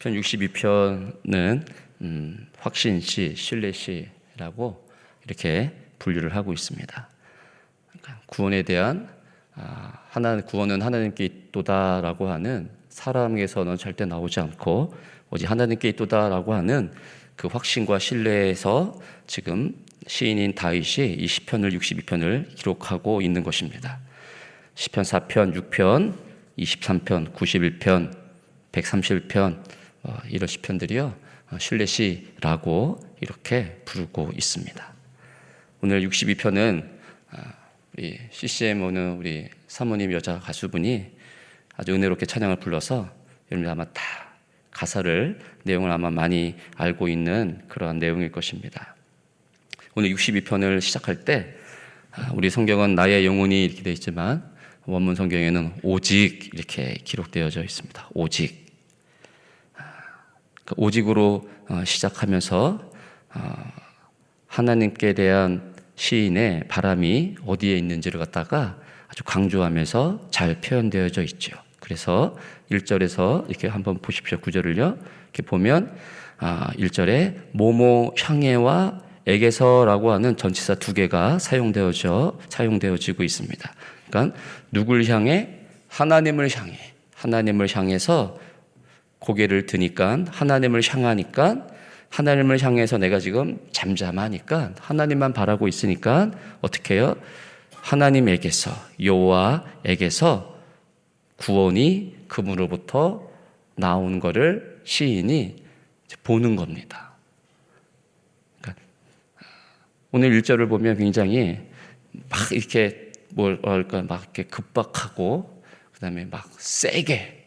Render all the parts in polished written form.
편 62편은 확신시, 신뢰시라고 이렇게 분류를 하고 있습니다. 구원에 대한 구원은 하나님께 있도다라고 하는 사람에게서는 절대 나오지 않고 오직 하나님께 있도다라고 하는 그 확신과 신뢰에서 지금 시인인 다윗이 이 시편을 62편을 기록하고 있는 것입니다. 시편 4편, 6편, 23편, 91편, 131편 이런 시편들이요 신뢰시라고 이렇게 부르고 있습니다. 오늘 62편은 우리 CCM 오는 우리 사모님 여자 가수분이 아주 은혜롭게 찬양을 불러서 여러분들 아마 다 가사를 내용을 아마 많이 알고 있는 그러한 내용일 것입니다. 오늘 62편을 시작할 때 우리 성경은 나의 영혼이 이렇게 되어 있지만 원문 성경에는 오직 이렇게 기록되어져 있습니다. 오직. 오직으로 시작하면서 하나님께 대한 시인의 바람이 어디에 있는지를 갖다가 아주 강조하면서 잘 표현되어져 있죠. 그래서 1절에서 이렇게 한번 보십시오. 9절을요. 이렇게 보면 1절에 모모 향해와 에게서라고 하는 전치사 두 개가 사용되어지고 있습니다. 그러니까 누굴 향해? 하나님을 향해서 고개를 드니까 하나님을 향하니까 하나님을 향해서 내가 지금 잠잠하니까 하나님만 바라고 있으니까 어떻게 해요? 하나님에게서 여호와에게서 구원이 그분으로부터 나온 것을 시인이 보는 겁니다. 그러니까 오늘 1절을 보면 굉장히 막 이렇게 뭐랄까 막 이렇게 급박하고 그다음에 막 세게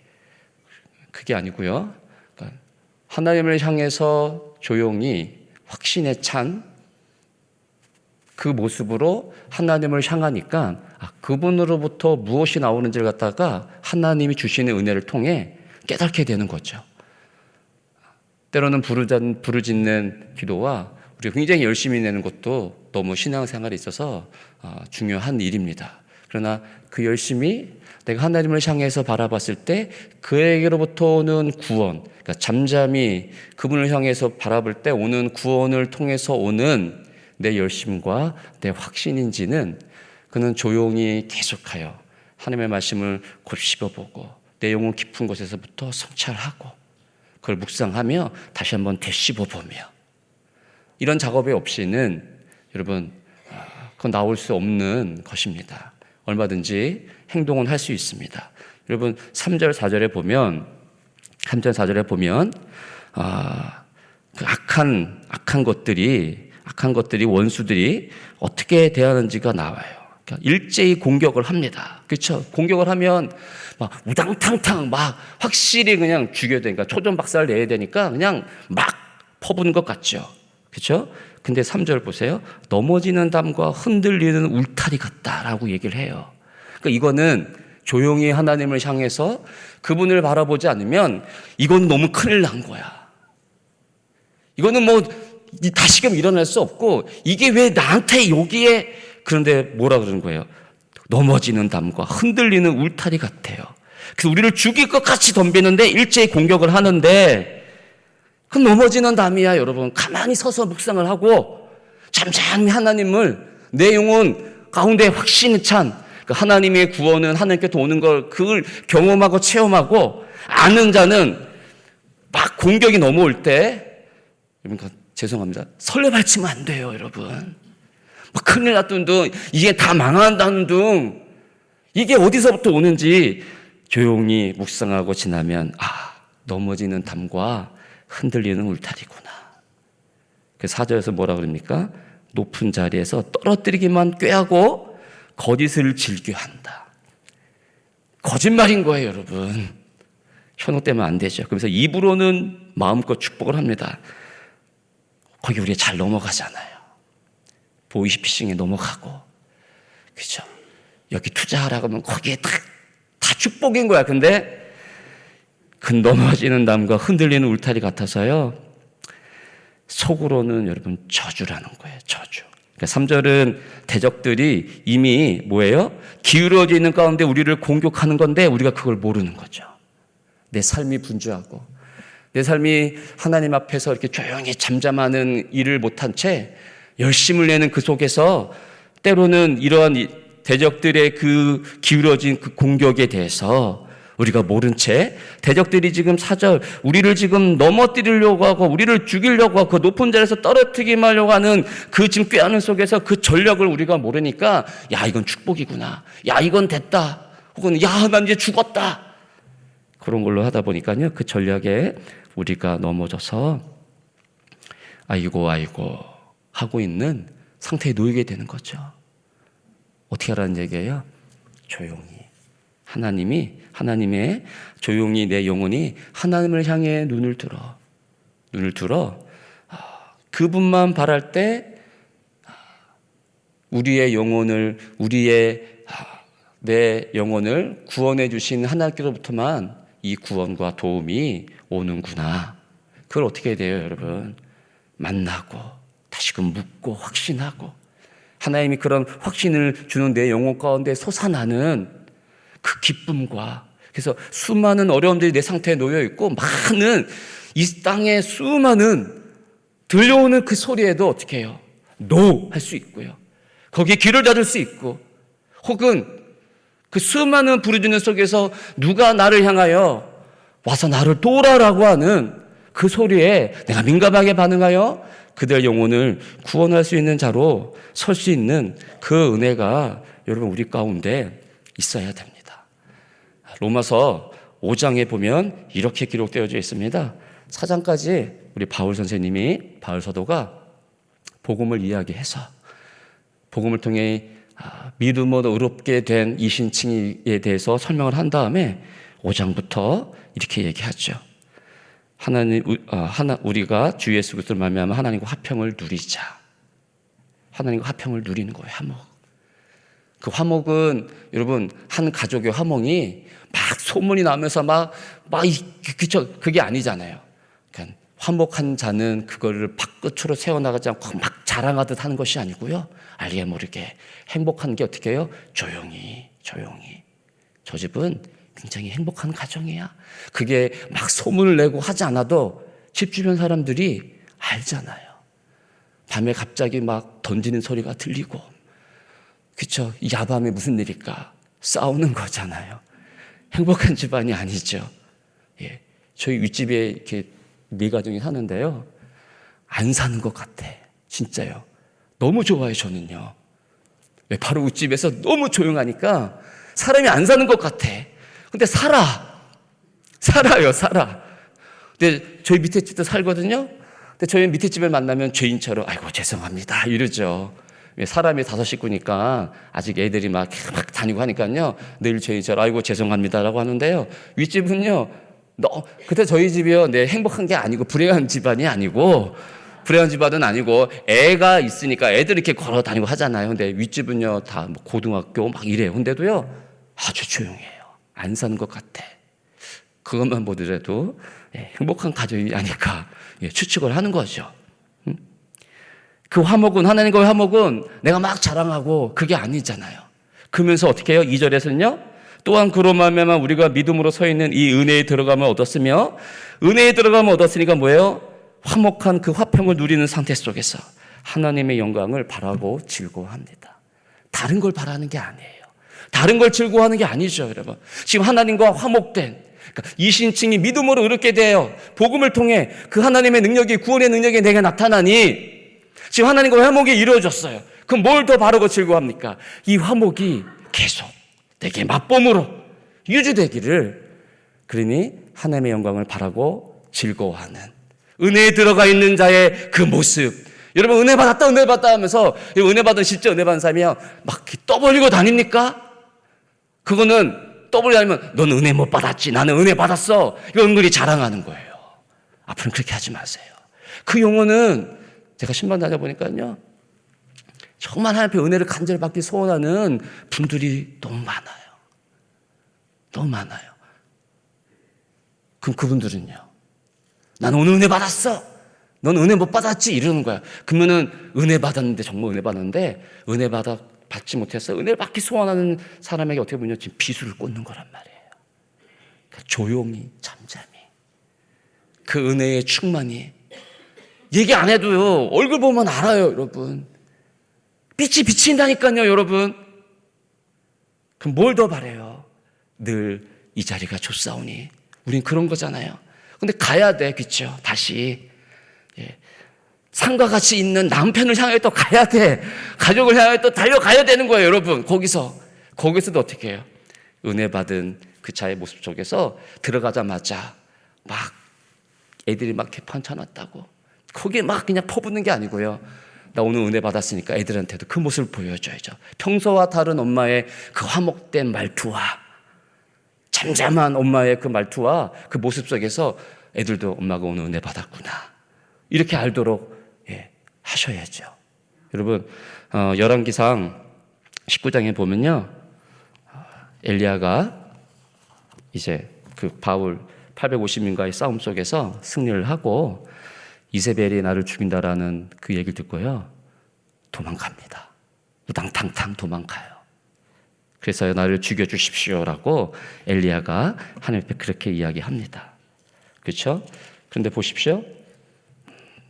그게 아니고요. 그러니까 하나님을 향해서 조용히 확신에 찬 그 모습으로 하나님을 향하니까 그분으로부터 무엇이 나오는지를 갖다가 하나님이 주시는 은혜를 통해 깨닫게 되는 거죠. 때로는 부르짖는 기도와 우리가 굉장히 열심히 내는 것도 너무 신앙생활에 있어서 중요한 일입니다. 그러나 그 열심히 내가 하나님을 향해서 바라봤을 때 그에게로부터 오는 구원, 그러니까 잠잠히 그분을 향해서 바라볼 때 오는 구원을 통해서 오는 내 열심과 내 확신인지는 그는 조용히 계속하여 하나님의 말씀을 곱씹어보고 내 영혼 깊은 곳에서부터 성찰하고 그걸 묵상하며 다시 한번 되씹어보며 이런 작업이 없이는 여러분 그건 나올 수 없는 것입니다. 얼마든지 행동은 할 수 있습니다. 여러분 3절 4절에 보면 그 악한 것들이 원수들이 어떻게 대하는지가 나와요. 그러니까 일제히 공격을 합니다. 그렇죠? 공격을 하면 막 우당탕탕 막 확실히 그냥 죽여야 되니까 초전박살 내야 되니까 그냥 막 퍼부는 것 같죠. 그렇죠? 근데 3절 보세요. 넘어지는 담과 흔들리는 울타리 같다라고 얘기를 해요. 그러니까 이거는 조용히 하나님을 향해서 그분을 바라보지 않으면 이건 너무 큰일 난 거야. 이거는 뭐 다시금 일어날 수 없고 이게 왜 나한테 여기에 그런데 뭐라 그러는 거예요? 넘어지는 담과 흔들리는 울타리 같아요. 그래서 우리를 죽일 것 같이 덤비는데 일제히 공격을 하는데 그 넘어지는 담이야. 여러분 가만히 서서 묵상을 하고 잠잠히 하나님을 내 영혼 가운데 확신에 찬 그 하나님의 구원은 하나님께서 오는 걸 그걸 경험하고 체험하고 아는 자는 막 공격이 넘어올 때 여러분 죄송합니다. 설레발치면 안 돼요. 여러분 막 큰일 났던 둥 이게 다 망한다는 둥 이게 어디서부터 오는지 조용히 묵상하고 지나면 넘어지는 담과 흔들리는 울타리구나. 그 4절에서 뭐라 그럽니까? 높은 자리에서 떨어뜨리기만 꾀하고 거짓을 즐겨한다. 거짓말인 거예요, 여러분. 현혹되면 안 되죠. 그래서 입으로는 마음껏 축복을 합니다. 거기 우리가 잘 넘어가잖아요. 보이스피싱에 넘어가고, 그죠? 여기 투자하라고 하면 거기에 다 축복인 거야. 근데 그 넘어지는 담과 흔들리는 울타리 같아서요. 속으로는 여러분 저주라는 거예요. 저주. 그러니까 3절은 대적들이 이미 뭐예요? 기울어져 있는 가운데 우리를 공격하는 건데 우리가 그걸 모르는 거죠. 내 삶이 분주하고 내 삶이 하나님 앞에서 이렇게 조용히 잠잠하는 일을 못한 채 열심을 내는 그 속에서 때로는 이러한 대적들의 그 기울어진 그 공격에 대해서 우리가 모른 채 대적들이 지금 우리를 지금 넘어뜨리려고 하고 우리를 죽이려고 하고 그 높은 자리에서 떨어뜨리기만 하려고 하는 그 지금 꾀하는 속에서 그 전략을 우리가 모르니까 야 이건 축복이구나, 야 이건 됐다, 혹은 야 난 이제 죽었다, 그런 걸로 하다 보니까요 그 전략에 우리가 넘어져서 아이고 하고 있는 상태에 놓이게 되는 거죠. 어떻게 하라는 얘기예요? 조용히 하나님의 조용히 내 영혼이 하나님을 향해 눈을 들어 그분만 바랄 때 내 영혼을 구원해 주신 하나님께로부터만 이 구원과 도움이 오는구나. 그걸 어떻게 해야 돼요, 여러분? 만나고 다시금 묻고 확신하고 하나님이 그런 확신을 주는 내 영혼 가운데 솟아나는 그 기쁨과, 그래서 수많은 어려움들이 내 상태에 놓여 있고 많은 이 땅에 수많은 들려오는 그 소리에도 어떻게 해요? 노 할 수 있고요. 거기에 귀를 닫을 수 있고, 혹은 그 수많은 부르짖는 속에서 누가 나를 향하여 와서 나를 도우라라고 하는 그 소리에 내가 민감하게 반응하여 그들 영혼을 구원할 수 있는 자로 설 수 있는 그 은혜가 여러분 우리 가운데 있어야 됩니다. 로마서 5장에 보면 이렇게 기록되어져 있습니다. 4장까지 우리 바울 사도가 복음을 이야기해서 복음을 통해 믿음으로 의롭게 된 이 신칭에 대해서 설명을 한 다음에 5장부터 이렇게 얘기하죠. 우리가 주 예수 그리스도를 말미암아 하나님과 화평을 누리자. 하나님과 화평을 누리는 거예요. 화목. 그 화목은 여러분 한 가족의 화목이 막 소문이 나면서 그게 아니잖아요. 그러니까 화목한 자는 그거를 밖끝으로 세워나가지 않고 막 자랑하듯 하는 것이 아니고요. 알게 모르게 행복한 게 어떻게 해요? 조용히. 저 집은 굉장히 행복한 가정이야. 그게 막 소문을 내고 하지 않아도 집 주변 사람들이 알잖아요. 밤에 갑자기 막 던지는 소리가 들리고, 그렇죠? 야밤에 무슨 일일까? 싸우는 거잖아요. 행복한 집안이 아니죠. 예, 저희 윗집에 이렇게 4가정이 사는데요. 안 사는 것 같아. 진짜요. 너무 좋아요, 저는요. 왜? 바로 윗집에서 너무 조용하니까 사람이 안 사는 것 같아. 근데 살아요. 근데 저희 밑에 집도 살거든요. 근데 저희 밑에 집을 만나면 죄인처럼 아이고 죄송합니다 이러죠. 사람이 5식구니까 아직 애들이 막 다니고 하니까요. 늘 죄인처럼 아이고 죄송합니다라고 하는데요. 윗집은요. 그때 저희 집이요. 행복한 게 아니고 불행한 집안은 아니고 애가 있으니까 애들 이렇게 걸어 다니고 하잖아요. 근데 윗집은요. 다 고등학교 막 이래요. 근데도요. 아주 조용해요. 안 사는 것 같아. 그것만 보더라도 행복한 가정이 아닐까 추측을 하는 거죠. 그 하나님과의 화목은 내가 막 자랑하고 그게 아니잖아요. 그러면서 어떻게 해요? 2절에서는요. 또한 그로 말미암아 우리가 믿음으로 서 있는 이 은혜에 들어가면 얻었으며, 은혜에 들어가면 얻었으니까 뭐예요? 화목한 그 화평을 누리는 상태 속에서 하나님의 영광을 바라고 즐거워합니다. 다른 걸 바라는 게 아니에요. 다른 걸 즐거워하는 게 아니죠, 여러분. 지금 하나님과 화목된, 그러니까 이 신칭이 믿음으로 의롭게 되어 복음을 통해 그 하나님의 능력이, 구원의 능력이 내게 나타나니 지금 화나님과 화목이 이루어졌어요. 그럼 뭘 더 바르고 즐거워합니까? 이 화목이 계속 내게 맛봄으로 유지되기를, 그러니 하나님의 영광을 바라고 즐거워하는 은혜에 들어가 있는 자의 그 모습. 여러분 은혜 받았다 하면서 은혜 받은 실제 은혜 받은 사람이요 막 떠벌리고 다닙니까? 그거는 떠벌리고 다니면 넌 은혜 못 받았지, 나는 은혜 받았어, 이거 은근히 자랑하는 거예요. 앞으로는 그렇게 하지 마세요. 그 용어는 제가 신방 다녀보니까요 정말 하나님 앞에 은혜를 간절히 받기 소원하는 분들이 너무 많아요. 그럼 그분들은요, 나는 오늘 은혜 받았어, 넌 은혜 못 받았지 이러는 거야. 그러면은 은혜 받았는데, 정말 은혜 받았는데 받지 못해서 은혜를 받기 소원하는 사람에게 어떻게 보면 지금 비수를 꽂는 거란 말이에요. 그러니까 조용히 잠잠히 그 은혜의 충만이 얘기 안 해도요 얼굴 보면 알아요 여러분. 빛이 비친다니까요 여러분. 그럼 뭘 더 바래요? 늘 이 자리가 좋사오니. 우린 그런 거잖아요. 근데 가야 돼, 그렇죠? 다시 산과 같이 있는 남편을 향해 또 가야 돼. 가족을 향해 또 달려가야 되는 거예요 여러분. 거기서도 어떻게 해요? 은혜 받은 그 자의 모습 속에서 들어가자마자 막 애들이 막 개판 쳐놨다고 거기에 막 그냥 퍼붓는 게 아니고요. 나 오늘 은혜 받았으니까 애들한테도 그 모습을 보여줘야죠. 평소와 다른 엄마의 그 화목된 말투와 잠잠한 엄마의 그 말투와 그 모습 속에서 애들도 엄마가 오늘 은혜 받았구나 이렇게 알도록 하셔야죠. 여러분 열왕기상 19장에 보면요 엘리야가 이제 그 바울 850인과의 싸움 속에서 승리를 하고 이세벨이 나를 죽인다라는 그 얘기를 듣고요 도망갑니다. 우당탕탕 도망가요. 그래서 나를 죽여주십시오라고 엘리야가 하나님 앞에 그렇게 이야기합니다. 그렇죠? 그런데 보십시오.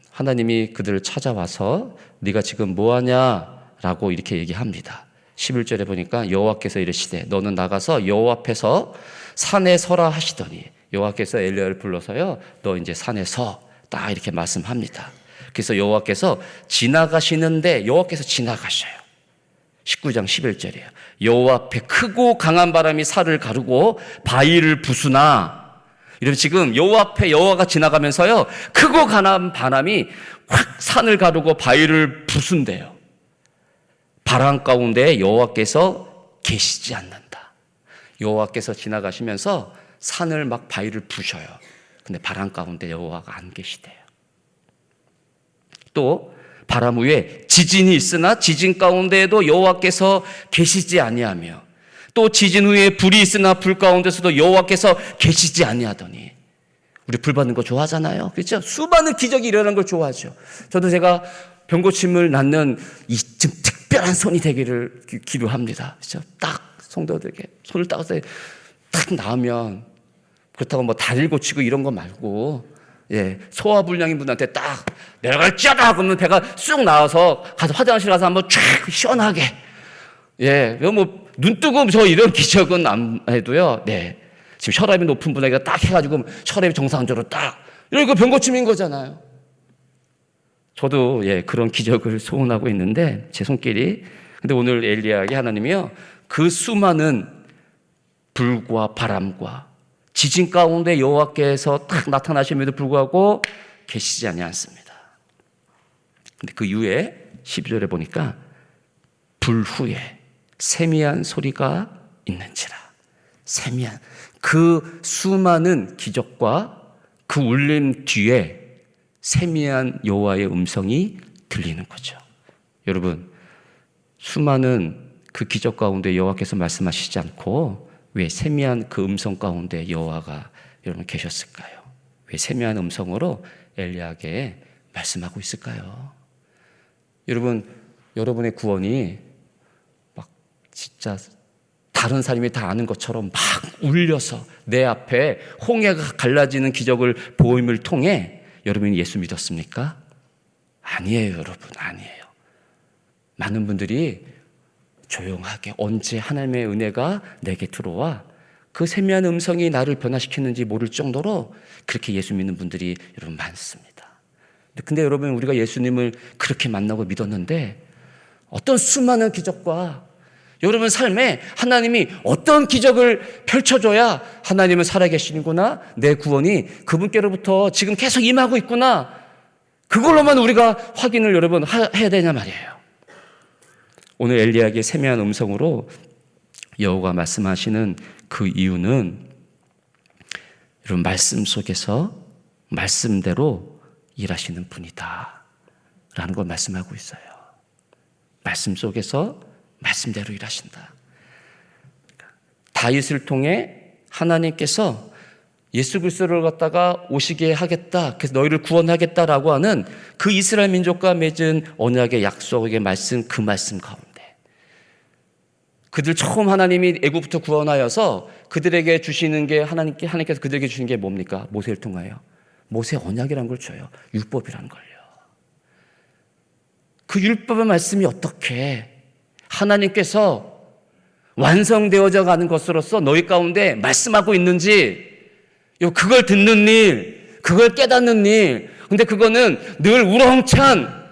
하나님이 그들을 찾아와서 네가 지금 뭐하냐라고 이렇게 얘기합니다. 11절에 보니까 여호와께서 이르시되 너는 나가서 여호와 앞에서 산에 서라 하시더니 여호와께서 엘리야를 불러서요 너 이제 산에 서 딱 이렇게 말씀합니다. 그래서 여호와께서 지나가시는데 여호와께서 지나가셔요. 19장 11절이에요. 여호와 앞에 크고 강한 바람이 산을 가르고 바위를 부수나. 여러분 지금 여호와 앞에 여호와가 지나가면서요 크고 강한 바람이 확 산을 가르고 바위를 부순대요. 바람 가운데 여호와께서 계시지 않는다. 여호와께서 지나가시면서 산을 막 바위를 부셔요. 근데 바람 가운데 여호와가 안 계시대요. 또 바람 위에 지진이 있으나 지진 가운데에도 여호와께서 계시지 아니하며 또 지진 후에 불이 있으나 불 가운데서도 여호와께서 계시지 아니하더니. 우리 불 받는 거 좋아하잖아요. 그렇죠? 수많은 기적이 일어나는 걸 좋아하죠. 저도 제가 병고침을 낳는 이 좀 특별한 손이 되기를 기도합니다. 그렇죠? 딱 성도들에게 손을 따서 딱 나오면 그렇다고 뭐 다리를 고치고 이런 거 말고 소화불량인 분한테 딱 내려갈지어다 그러면 배가 쑥 나와서 가서 화장실 가서 한번 쫙 시원하게 뭐 눈 뜨고 저 이런 기적은 안 해도요. 지금 혈압이 높은 분에게 딱 해가지고 혈압이 정상적으로 딱 이거 병고침인 거잖아요. 저도 그런 기적을 소원하고 있는데 제 손길이. 근데 오늘 엘리야에게 하나님이요 그 수많은 불과 바람과 지진 가운데 여호와께서 딱 나타나심에도 불구하고 계시지 아니하습니다. 근데 그 이후에 12절에 보니까 불 후에 세미한 소리가 있는지라. 세미한 그 수많은 기적과 그 울림 뒤에 세미한 여호와의 음성이 들리는 거죠. 여러분 수많은 그 기적 가운데 여호와께서 말씀하시지 않고 왜 세미한 그 음성 가운데 여호와가 여러분 계셨을까요? 왜 세미한 음성으로 엘리야에게 말씀하고 있을까요? 여러분 여러분의 구원이 막 진짜 다른 사람이 다 아는 것처럼 막 울려서 내 앞에 홍해가 갈라지는 기적을 보임을 통해 여러분이 예수 믿었습니까? 아니에요 여러분 아니에요. 많은 분들이 조용하게 언제 하나님의 은혜가 내게 들어와 그 세미한 음성이 나를 변화시키는지 모를 정도로 그렇게 예수 믿는 분들이 여러분 많습니다. 근데 여러분 우리가 예수님을 그렇게 만나고 믿었는데 어떤 수많은 기적과 여러분 삶에 하나님이 어떤 기적을 펼쳐줘야 하나님은 살아계시는구나 내 구원이 그분께로부터 지금 계속 임하고 있구나 그걸로만 우리가 확인을 여러분 해야 되냐 말이에요. 오늘 엘리야에게 세미한 음성으로 여호와가 말씀하시는 그 이유는 여러분 말씀 속에서 말씀대로 일하시는 분이다 라는 걸 말씀하고 있어요. 말씀 속에서 말씀대로 일하신다. 다윗을 통해 하나님께서 예수 그리스도를 갖다가 오시게 하겠다. 그래서 너희를 구원하겠다라고 하는 그 이스라엘 민족과 맺은 언약의 약속의 말씀 그 말씀 가운데 그들 처음 하나님이 애굽부터 구원하여서 그들에게 주시는 게 하나님께서 그들에게 주신 게 뭡니까? 모세를 통하여 모세 언약이라는 걸 줘요. 율법이라는 걸요. 그 율법의 말씀이 어떻게 하나님께서 완성되어져 가는 것으로서 너희 가운데 말씀하고 있는지, 그걸 듣는 일, 그걸 깨닫는 일. 근데 그거는 늘 우렁찬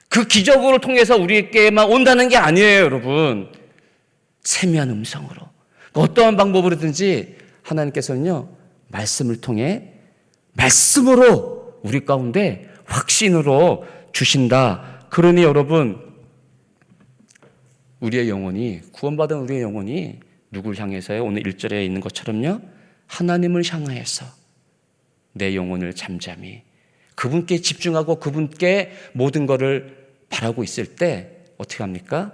그 기적을 통해서 우리에게만 온다는 게 아니에요, 여러분. 세미한 음성으로, 어떠한 방법으로든지 하나님께서는요, 말씀을 통해 말씀으로 우리 가운데 확신으로 주신다. 그러니 여러분, 우리의 영혼이, 구원받은 우리의 영혼이 누굴 향해서요? 오늘 1절에 있는 것처럼요, 하나님을 향하여서 내 영혼을 잠잠히 그분께 집중하고 그분께 모든 것을 바라고 있을 때 어떻게 합니까?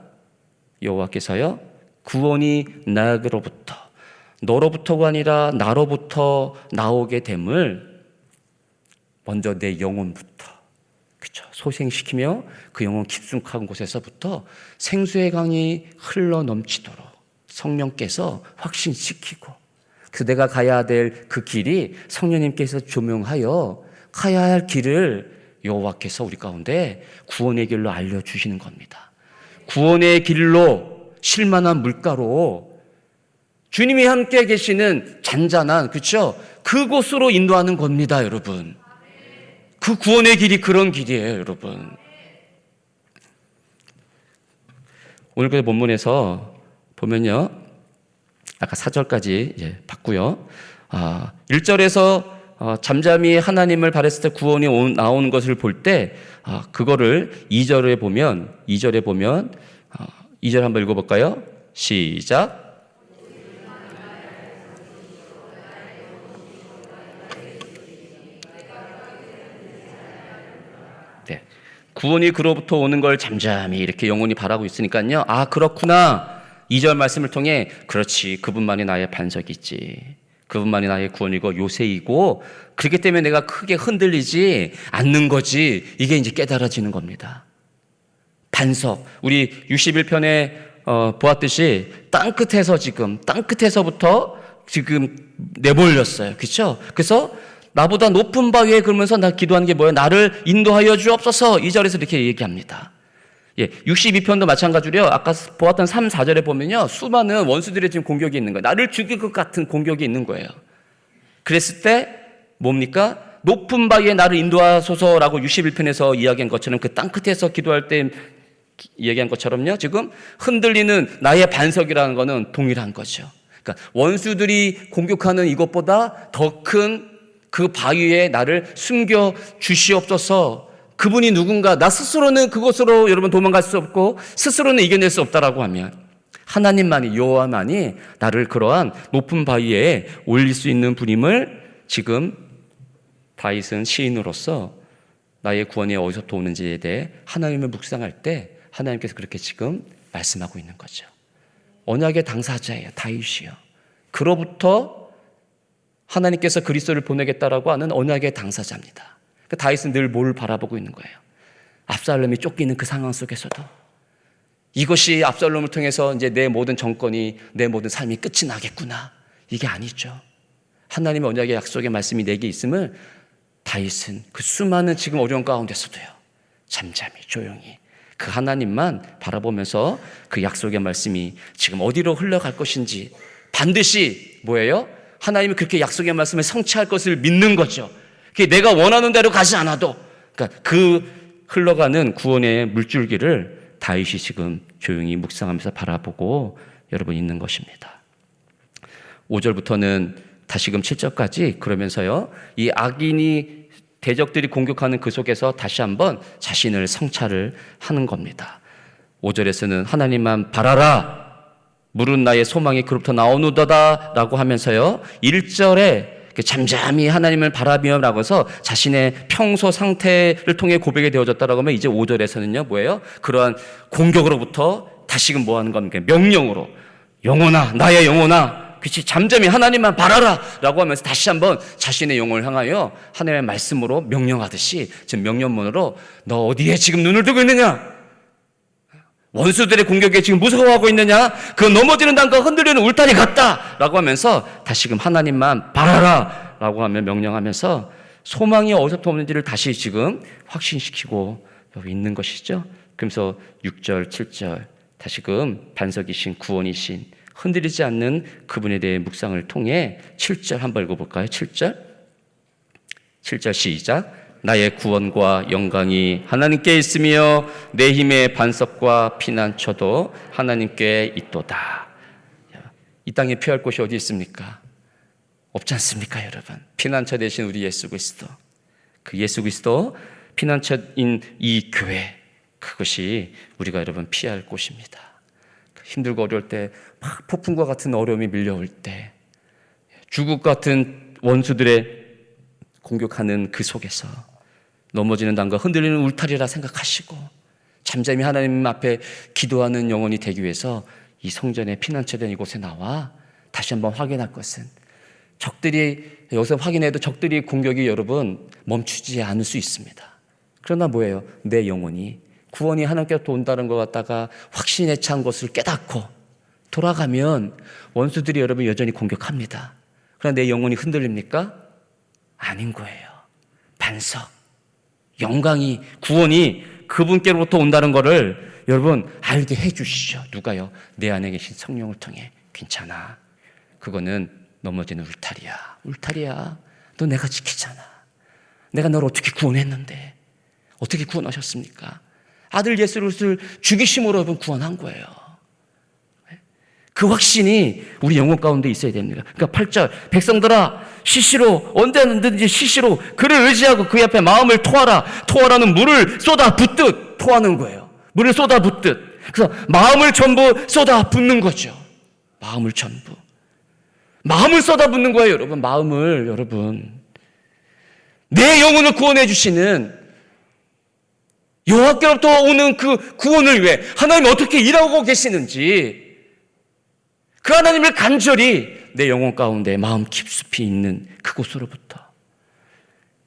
여호와께서요, 구원이 나로부터, 너로부터가 아니라 나로부터 나오게 됨을 먼저 내 영혼부터, 그렇죠, 소생시키며 그 영혼 깊숙한 곳에서부터 생수의 강이 흘러 넘치도록 성령께서 확신시키고, 그래서 내가 가야 될 그 길이 성령님께서 조명하여 가야 할 길을 여호와께서 우리 가운데 구원의 길로 알려주시는 겁니다. 구원의 길로, 실만한 물가로 주님이 함께 계시는 잔잔한, 그렇죠, 그곳으로 인도하는 겁니다, 여러분. 그 구원의 길이 그런 길이에요, 여러분. 오늘 그 본문에서 보면요, 아까 4절까지 이제 봤고요. 1절에서 잠잠히 하나님을 바랬을 때 구원이 나오는 것을 볼 때, 그거를 2절에 보면 2절 한번 읽어볼까요? 시작. 네. 구원이 그로부터 오는 걸 잠잠히 이렇게 영혼이 바라고 있으니까요. 그렇구나. 2절 말씀을 통해, 그렇지, 그분만이 나의 반석이지, 그분만이 나의 구원이고 요새이고, 그렇기 때문에 내가 크게 흔들리지 않는 거지, 이게 이제 깨달아지는 겁니다. 반석, 우리 61편에 보았듯이 땅끝에서부터 지금 내몰렸어요, 그렇죠? 그래서 나보다 높은 바 위에, 그러면서 나 기도하는 게 뭐예요? 나를 인도하여 주옵소서. 2절에서 이렇게 얘기합니다. 62편도 마찬가지로요, 아까 보았던 3, 4절에 보면요, 수많은 원수들의 지금 공격이 있는 거예요. 나를 죽일 것 같은 공격이 있는 거예요. 그랬을 때 뭡니까? 높은 바위에 나를 인도하소서라고 61편에서 이야기한 것처럼, 그 땅끝에서 기도할 때 얘기한 것처럼요, 지금 흔들리는 나의 반석이라는 거는 동일한 거죠. 그러니까 원수들이 공격하는 이것보다 더 큰 그 바위에 나를 숨겨 주시옵소서. 그분이 누군가, 나 스스로는 그곳으로 여러분 도망갈 수 없고 스스로는 이겨낼 수 없다라고 하면, 하나님만이, 여호와만이 나를 그러한 높은 바위에 올릴 수 있는 분임을 지금 다윗은 시인으로서 나의 구원이 어디서부터 오는지에 대해 하나님을 묵상할 때 하나님께서 그렇게 지금 말씀하고 있는 거죠. 언약의 당사자예요, 다윗이요. 그로부터 하나님께서 그리스도를 보내겠다라고 하는 언약의 당사자입니다. 다윗은 늘 뭘 바라보고 있는 거예요? 압살롬이 쫓기는 그 상황 속에서도 이것이 압살롬을 통해서 이제 내 모든 정권이, 내 모든 삶이 끝이 나겠구나, 이게 아니죠. 하나님의 언약의 약속의 말씀이 내게 있음을 다윗은 그 수많은 지금 어려운 가운데서도요, 잠잠히 조용히 그 하나님만 바라보면서 그 약속의 말씀이 지금 어디로 흘러갈 것인지 반드시 뭐예요? 하나님이 그렇게 약속의 말씀을 성취할 것을 믿는 거죠. 내가 원하는 대로 가지 않아도, 그러니까 그 흘러가는 구원의 물줄기를 다윗이 지금 조용히 묵상하면서 바라보고 여러분 있는 것입니다. 5절부터는 다시금 7절까지 그러면서요, 이 악인이, 대적들이 공격하는 그 속에서 다시 한번 자신을 성찰을 하는 겁니다. 5절에서는 하나님만 바라라, 물은 나의 소망이 그로부터 나오노도다 라고 하면서요, 1절에 잠잠히 하나님을 바라며 해서 자신의 평소 상태를 통해 고백이 되어졌다라고 하면, 이제 5절에서는요 뭐예요? 그러한 공격으로부터 다시금 뭐 하는 겁니까? 명령으로, 영혼아, 나의 영혼아, 그치, 잠잠히 하나님만 바라라 라고 하면서 다시 한번 자신의 영혼을 향하여 하나님의 말씀으로 명령하듯이, 지금 명령문으로 너 어디에 지금 눈을 두고 있느냐? 원수들의 공격에 지금 무서워하고 있느냐? 그 넘어지는 땅과 흔들리는 울타리 같다 라고 하면서 다시금 하나님만 바라라 라고 하며 명령하면서 소망이 어디서부터 오는지를 다시 지금 확신시키고 여기 있는 것이죠. 그러면서 6절, 7절 다시금 반석이신 구원이신 흔들리지 않는 그분에 대해 묵상을 통해 7절 한번 읽어볼까요? 7절 시작. 나의 구원과 영광이 하나님께 있으며 내 힘의 반석과 피난처도 하나님께 있도다. 이 땅에 피할 곳이 어디 있습니까? 없지 않습니까, 여러분? 피난처 대신 우리 예수 그리스도, 그 예수 그리스도 피난처인 이 교회, 그것이 우리가 여러분 피할 곳입니다. 힘들고 어려울 때, 막 폭풍과 같은 어려움이 밀려올 때, 죽을 것 같은 원수들의 공격하는 그 속에서 넘어지는 담과 흔들리는 울타리라 생각하시고 잠잠히 하나님 앞에 기도하는 영혼이 되기 위해서 이 성전의 피난처된 이곳에 나와 다시 한번 확인할 것은, 적들이 여기서 확인해도 적들이 공격이 여러분 멈추지 않을 수 있습니다. 그러나 뭐예요? 내 영혼이 구원이 하나님께로부터 온다는 것 갖다가 확신에 찬 것을 깨닫고 돌아가면 원수들이 여러분 여전히 공격합니다. 그러나 내 영혼이 흔들립니까? 아닌 거예요. 반석, 영광이, 구원이 그분께로부터 온다는 것을 여러분 알게 해주시죠. 누가요? 내 안에 계신 성령을 통해. 괜찮아, 그거는 넘어지는 울타리야. 너 내가 지키잖아. 내가 너를 어떻게 구원했는데, 어떻게 구원하셨습니까? 아들 예수를 죽이심으로 여러분 구원한 거예요. 그 확신이 우리 영혼 가운데 있어야 됩니다. 그러니까 8절, 백성들아 시시로, 언제든지 시시로 그를 의지하고 그 앞에 마음을 토하라. 토하라는 물을 쏟아 붓듯 토하는 거예요. 물을 쏟아 붓듯. 그래서 마음을 전부 쏟아 붓는 거죠. 마음을 전부. 마음을 쏟아 붓는 거예요, 여러분. 마음을, 여러분. 내 영혼을 구원해 주시는 여호와께로부터 오는 그 구원을 위해 하나님이 어떻게 일하고 계시는지, 그 하나님을 간절히 내 영혼 가운데 마음 깊숙이 있는 그곳으로부터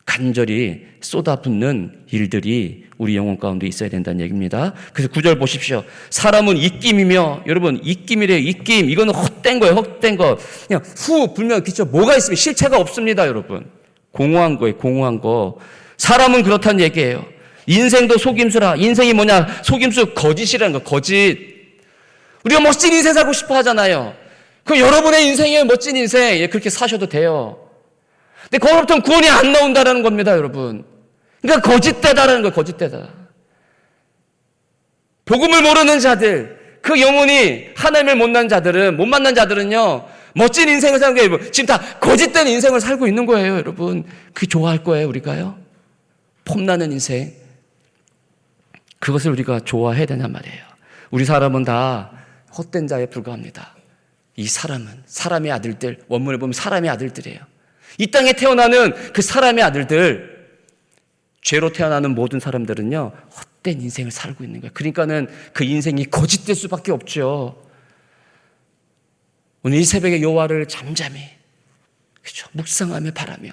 간절히 쏟아붓는 일들이 우리 영혼 가운데 있어야 된다는 얘기입니다. 그래서 9절 보십시오. 사람은 입김이며, 여러분 입김이래요. 입김. 이거는 헛된 거예요. 헛된 거. 그냥 후 불면 그쵸? 뭐가 있으면 실체가 없습니다, 여러분. 공허한 거예요. 공허한 거. 사람은 그렇다는 얘기예요. 인생도 속임수라. 인생이 뭐냐? 속임수, 거짓이라는 거. 거짓. 우리가 멋진 인생 살고 싶어 하잖아요. 그럼 여러분의 인생에 멋진 인생 그렇게 사셔도 돼요. 근데 거기로부터는 구원이 안 나온다는 겁니다, 여러분. 그러니까 거짓되다라는 거예요. 거짓되다. 복음을 모르는 자들, 그 영혼이 하나님을 못 만난 자들은요, 멋진 인생을 사는 게 지금 다 거짓된 인생을 살고 있는 거예요, 여러분. 그게 좋아할 거예요, 우리가요? 폼나는 인생. 그것을 우리가 좋아해야 되냔 말이에요. 우리 사람은 다 헛된 자에 불과합니다. 이 사람은 사람의 아들들, 원문을 보면 사람의 아들들이에요. 이 땅에 태어나는 그 사람의 아들들, 죄로 태어나는 모든 사람들은요, 헛된 인생을 살고 있는 거예요. 그러니까는 그 인생이 거짓될 수밖에 없죠. 오늘 이 새벽에 여호와를 잠잠히, 그렇죠, 묵상하며 바라며,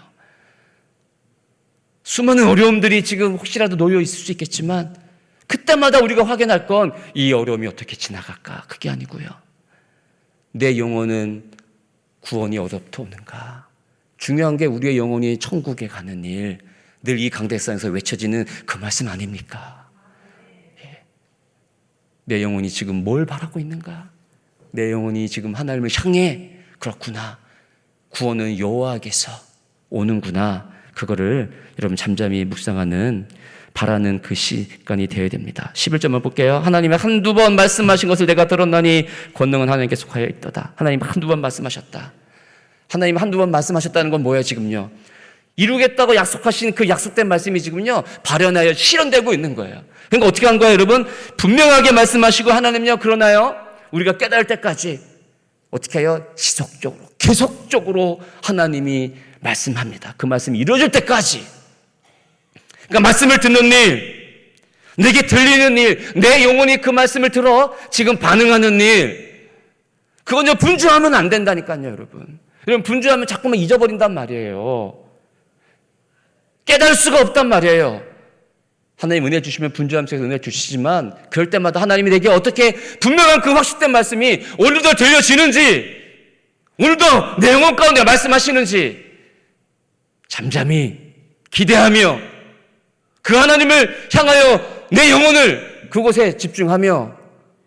수많은 어려움들이 지금 혹시라도 놓여 있을 수 있겠지만 그때마다 우리가 확인할 건 이 어려움이 어떻게 지나갈까? 그게 아니고요. 내 영혼은 구원이 어디부터 오는가? 중요한 게 우리의 영혼이 천국에 가는 일, 늘 이 강대상에서 외쳐지는 그 말씀 아닙니까? 예. 내 영혼이 지금 뭘 바라고 있는가? 내 영혼이 지금 하나님을 향해, 그렇구나, 구원은 여호와께서 오는구나, 그거를 여러분 잠잠히 묵상하는, 바라는 그 시간이 되어야 됩니다. 11절만 볼게요. 하나님이 한두 번 말씀하신 것을 내가 들었나니 권능은 하나님께 속하여 있도다. 하나님 한두 번 말씀하셨다. 하나님 한두 번 말씀하셨다는 건 뭐예요, 지금요? 이루겠다고 약속하신 그 약속된 말씀이 지금요, 발현하여 실현되고 있는 거예요. 그러니까 어떻게 한 거예요, 여러분? 분명하게 말씀하시고 하나님요, 그러나요? 우리가 깨달을 때까지 어떻게 해요? 지속적으로, 계속적으로 하나님이 말씀합니다. 그 말씀이 이루어질 때까지. 그러니까 말씀을 듣는 일, 내게 들리는 일, 내 영혼이 그 말씀을 들어 지금 반응하는 일, 그건 분주하면 안 된다니까요, 여러분. 여러분, 분주하면 자꾸만 잊어버린단 말이에요. 깨달을 수가 없단 말이에요. 하나님 은혜 주시면 분주함 속에서 은혜 주시지만, 그럴 때마다 하나님이 내게 어떻게 분명한 그 확실된 말씀이 오늘도 들려지는지, 오늘도 내 영혼 가운데 말씀하시는지 잠잠히 기대하며 그 하나님을 향하여 내 영혼을 그곳에 집중하며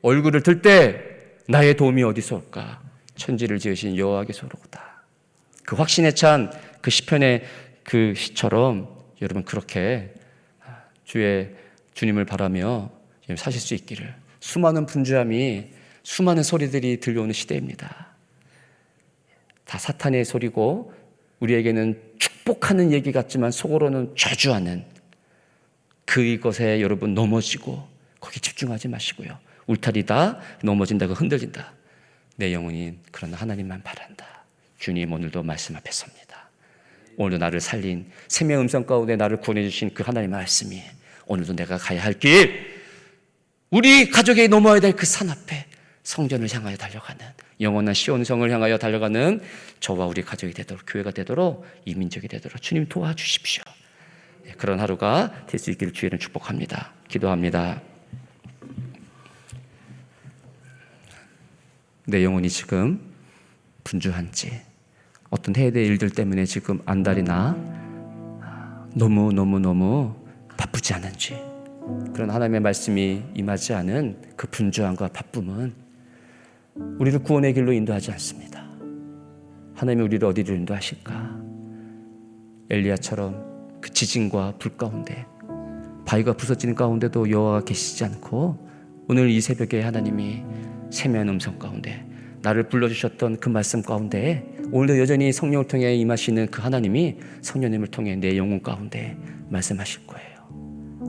얼굴을 들 때 나의 도움이 어디서 올까? 천지를 지으신 여호와께서로구나. 그 확신에 찬 그 시편의 그 시처럼 여러분 그렇게 주님을 바라며 사실 수 있기를. 수많은 분주함이 수많은 소리들이 들려오는 시대입니다. 다 사탄의 소리고 우리에게는 축복하는 얘기 같지만 속으로는 저주하는 그것에 여러분 넘어지고 거기 집중하지 마시고요. 울타리다, 넘어진다, 흔들린다. 내 영혼이 그러나 하나님만 바란다. 주님 오늘도 말씀 앞에 섭니다. 오늘도 나를 살린 생명의 음성 가운데 나를 구원해 주신 그 하나님의 말씀이 오늘도 내가 가야 할 길, 우리 가족이 넘어야 될 그 산 앞에 성전을 향하여 달려가는, 영원한 시온성을 향하여 달려가는 저와 우리 가족이 되도록, 교회가 되도록, 이민족이 되도록 주님 도와주십시오. 그런 하루가 될 수 있기를 주의는 축복합니다. 기도합니다. 내 영혼이 지금 분주한지, 어떤 해야 될 일들 때문에 지금 안달이나 너무 바쁘지 않은지, 그런 하나님의 말씀이 임하지 않은 그 분주함과 바쁨은 우리를 구원의 길로 인도하지 않습니다. 하나님이 우리를 어디로 인도하실까? 엘리야처럼 그 지진과 불 가운데, 바위가 부서지는 가운데도 여호와가 계시지 않고 오늘 이 새벽에 하나님이 세미한 음성 가운데 나를 불러주셨던 그 말씀 가운데 오늘도 여전히 성령을 통해 임하시는 그 하나님이 성령님을 통해 내 영혼 가운데 말씀하실 거예요.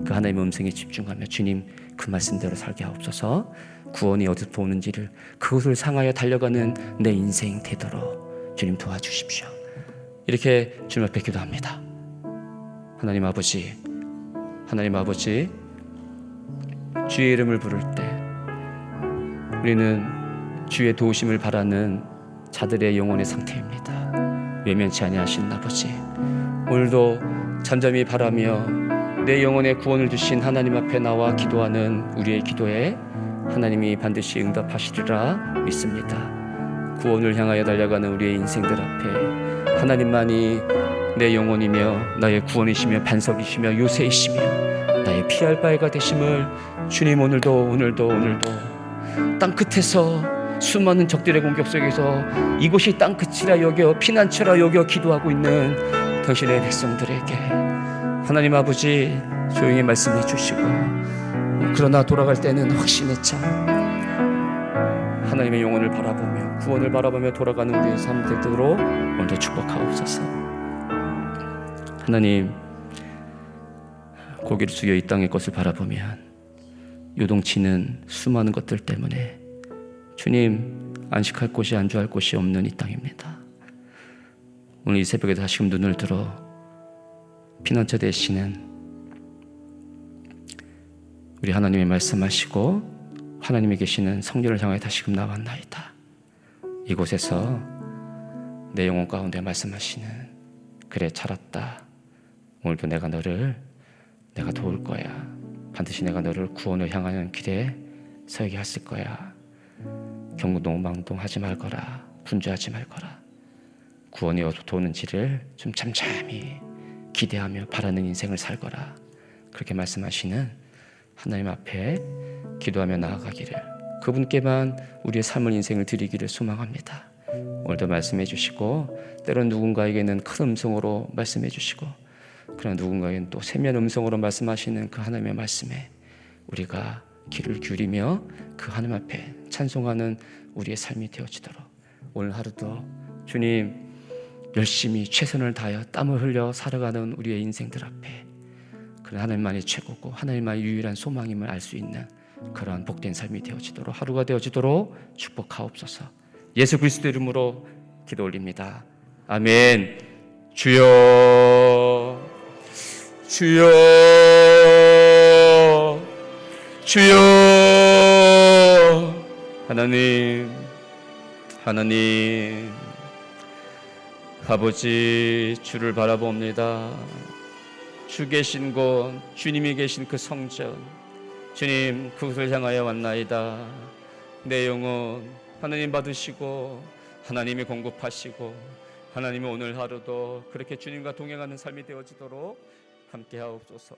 그 하나님의 음성에 집중하며 주님 그 말씀대로 살게 하옵소서. 구원이 어디서 오는지를 그것을 향하여 달려가는 내 인생 되도록 주님 도와주십시오. 이렇게 주님 앞에 기도합니다. 하나님 아버지, 주의 이름을 부를 때 우리는 주의 도우심을 바라는 자들의 영혼의 상태입니다. 외면치 아니하신 아버지, 오늘도 잠잠히 바라며 내 영혼의 구원을 주신 하나님 앞에 나와 기도하는 우리의 기도에 하나님이 반드시 응답하시리라 믿습니다. 구원을 향하여 달려가는 우리의 인생들 앞에 하나님만이 내 영혼이며 나의 구원이시며 반석이시며 요새이시며 나의 피할 바위가 되심을 주님 오늘도 땅끝에서 수많은 적들의 공격 속에서 이곳이 땅끝이라 여겨 피난처라 여겨 기도하고 있는 당신의 백성들에게 하나님 아버지 조용히 말씀해 주시고, 그러나 돌아갈 때는 확신에 찬 하나님의 영혼을 바라보며 구원을 바라보며 돌아가는 우리의 삶 되도록 오늘도 축복하옵소서. 하나님, 고개를 숙여 이 땅의 것을 바라보면 요동치는 수많은 것들 때문에 주님 안식할 곳이 안주할 곳이 없는 이 땅입니다. 오늘 이 새벽에 다시금 눈을 들어 피난처 되시는 우리 하나님의 말씀하시고 하나님이 계시는 성전을 향해 다시금 나왔나이다. 이곳에서 내 영혼 가운데 말씀하시는, 그래 잘했다, 오늘도 내가 도울 거야, 반드시 내가 너를 구원을 향하는 길에 서게 했을 거야. 경고동망동하지 말거라, 분주하지 말거라. 구원이 어디서 오는지를 좀 잠잠히 기대하며 바라는 인생을 살거라. 그렇게 말씀하시는 하나님 앞에 기도하며 나아가기를, 그분께만 우리의 삶을 인생을 드리기를 소망합니다. 오늘도 말씀해 주시고, 때론 누군가에게는 큰 음성으로 말씀해 주시고, 그러나 누군가에게는 또 세미한 음성으로 말씀하시는 그 하나님의 말씀에 우리가 귀를 기울이며 그 하나님 앞에 찬송하는 우리의 삶이 되어지도록 오늘 하루도 주님 열심히 최선을 다하여 땀을 흘려 살아가는 우리의 인생들 앞에 그런 하나님만이 최고고 하나님만이 유일한 소망임을 알 수 있는 그러한 복된 삶이 되어지도록, 하루가 되어지도록 축복하옵소서. 예수 그리스도 이름으로 기도 올립니다. 아멘. 주여, 주여, 주여. 하나님 아버지, 주를 바라봅니다. 주 계신 곳, 주님이 계신 그 성전, 주님 그곳을 향하여 왔나이다. 내 영혼 하나님 받으시고 하나님이 공급하시고 하나님은 오늘 하루도 그렇게 주님과 동행하는 삶이 되어지도록 함께 하옵소서.